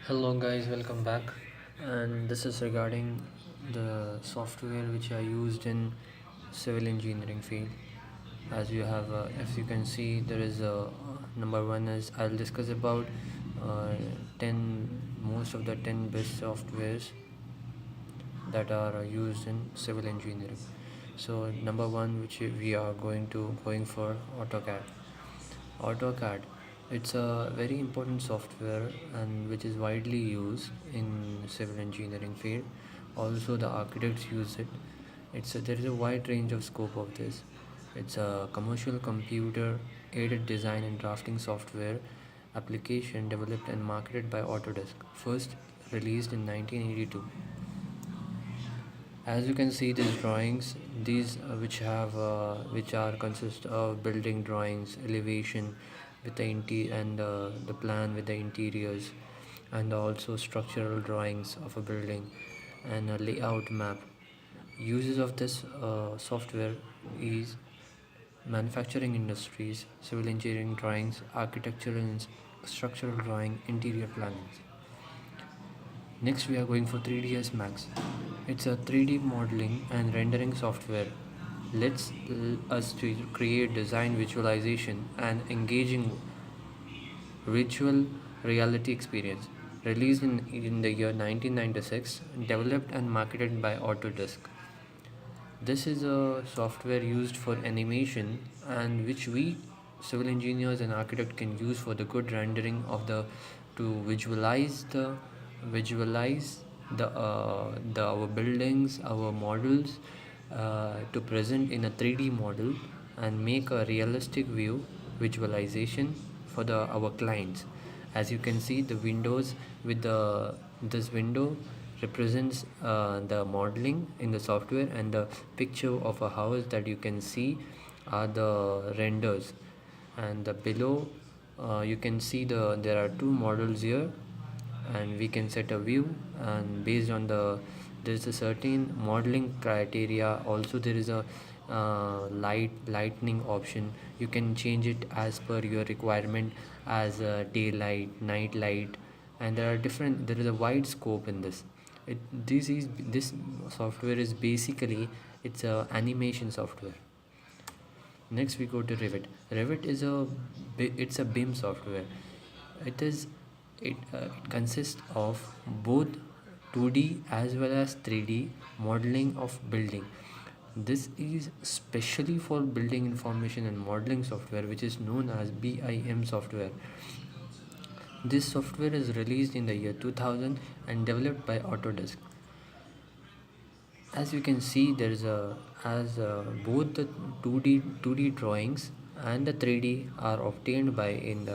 Hello guys, welcome back. And this is regarding the software which are used in civil engineering field. As you can see, there is a number one is I'll discuss about 10 most of the 10 best softwares that are used in civil engineering. So number one, which we are going for AutoCAD. AutoCAD, it's a very important software and which is widely used in civil engineering field. Also, the architects use it. There is a wide range of scope of this. It's a commercial computer aided design and drafting software application developed and marketed by Autodesk. First released in 1982. As you can see, these drawings, these which are consist of building drawings, elevation with the plan with the interiors, and also structural drawings of a building and a layout map. Uses of this software is manufacturing industries, civil engineering drawings, architectural and structural drawing, interior planning. Next, we are going for 3ds Max. It's a 3D modeling and rendering software. Lets us to create design visualization and engaging virtual reality experience. Released in the year 1996, developed and marketed by Autodesk. This is a software used for animation and which we civil engineers and architects can use for the good rendering of the to visualize the our buildings, our models to present in a 3D model and make a realistic view visualization for the our clients. As you can see, the windows with the this window represents the modeling in the software, and the picture of a house that you can see are the renders. And the below you can see there are two models here, and we can set a view, and based on there's a certain modeling criteria. Also, there is a lightning option. You can change it as per your requirement, as daylight, night light, and there is a wide scope in this. This software is basically it's a animation software. Next, we go to Revit. Revit is it's a BIM software. It consists of both 2D as well as 3D modeling of building. This is specially for building information and modeling software, which is known as BIM software. This software is released in the year 2000 and developed by Autodesk. As you can see, there is both the 2D drawings and the 3D are obtained by in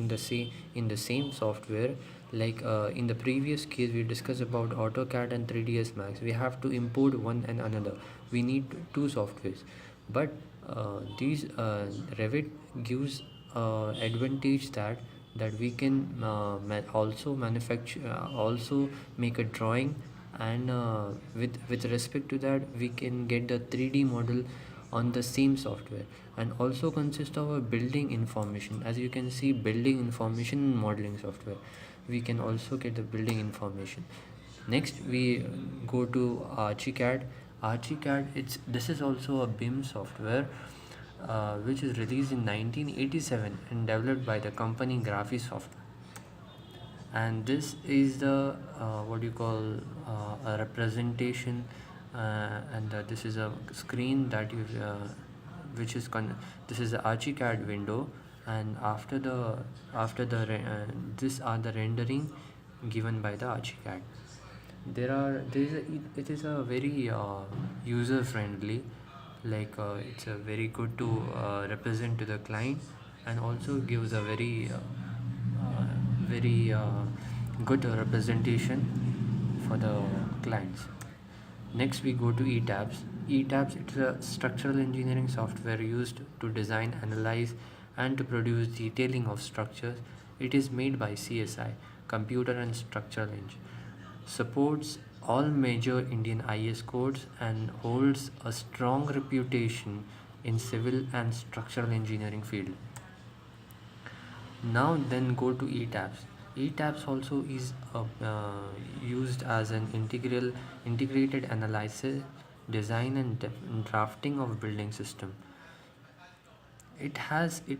the same software. Like in the previous case, we discussed about AutoCAD and 3ds Max. We have to import one and another. We need two softwares, but these Revit gives advantage that we can also manufacture, also make a drawing, and with respect to that, we can get the 3D model on the same software, and also consists of a building information. As you can see, building information modeling software, we can also get the building information. Next, we go to Archi CAD. Archi CAD, this is also a BIM software which is released in 1987 and developed by the company Graphisoft. And this is the what you call a representation, and this is a screen that you this is the Archi CAD window, and this are the rendering given by the Archi CAD. It is a very user friendly, like it's a very good to represent to the client, and also gives a very good representation for the clients. Next, we go to ETABS. ETABS, it's a structural engineering software used to design, analyze, and to produce detailing of structures. It is made by CSI, Computer and Structural Eng. Supports all major Indian IS codes and holds a strong reputation in civil and structural engineering field. Now then, go to ETABS. ETABS also is used as an integrated analysis, design and drafting of building system. It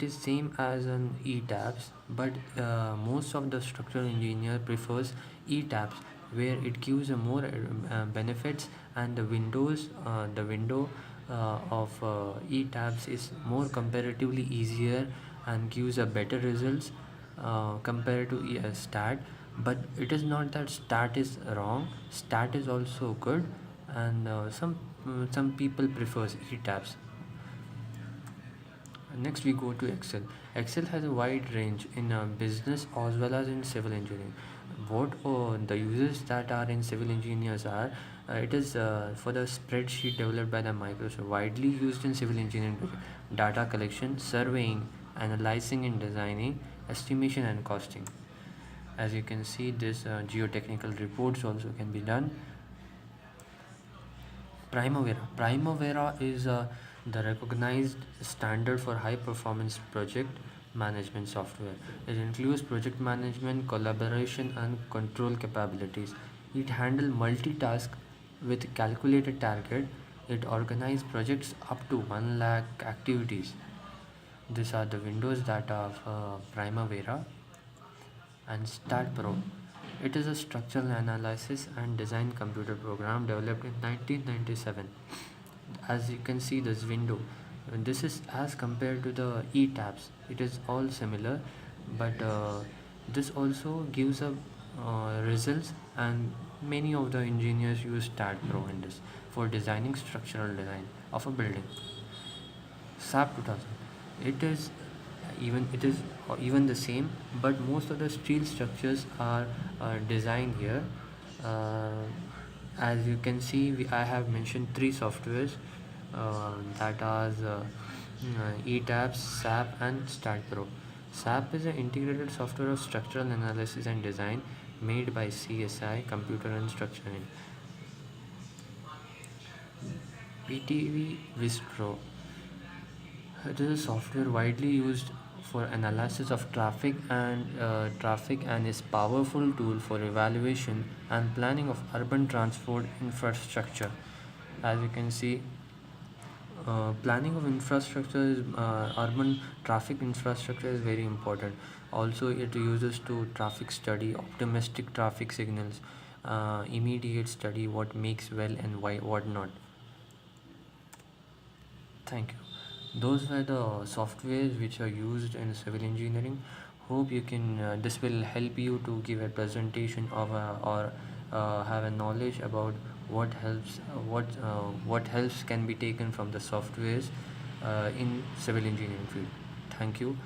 is same as an ETABS, but most of the structural engineer prefers ETABS, where it gives a more benefits, and the window of ETABS is more comparatively easier and gives a better results compared to STAAD. But it is not that STAAD is wrong. STAAD is also good, and some people prefers ETABS. Next, we go to Excel. Excel has a wide range in business as well as in civil engineering. What the uses that are in civil engineers are, it is for the spreadsheet developed by the Microsoft, widely used in civil engineering project. Data collection, surveying, analyzing and designing, estimation and costing. As you can see, this geotechnical reports also can be done. Primavera is the recognized standard for high performance project management software. It includes project management, collaboration, and control capabilities. It handles multitask with calculated target. It organizes projects up to 1 lakh activities. These are the windows that are Primavera. And STAAD Pro. It is a structural analysis and design computer program developed in 1997. As you can see this window, this is as compared to the ETABS. It is all similar, but this also gives a results, and many of the engineers use STAAD Pro in this for designing structural design of a building. SAP 2000. It is even the same, but most of the steel structures are designed here. Uh, as you can see, I have mentioned three softwares that are ETABS, SAP, and STAAD Pro. SAP is an integrated software of structural analysis and design made by CSI Computer and Structuring. PTV Vistro. It is a software widely used for analysis of traffic and is powerful tool for evaluation and planning of urban transport infrastructure. As you can see, planning of infrastructure is urban traffic infrastructure is very important. Also, it uses to traffic study, optimistic traffic signals, immediate study what makes well and why what not. Thank you. Those were the softwares which are used in civil engineering. Hope you can. This will help you to give a presentation of or have a knowledge about what helps can be taken from the softwares in civil engineering field. Thank you.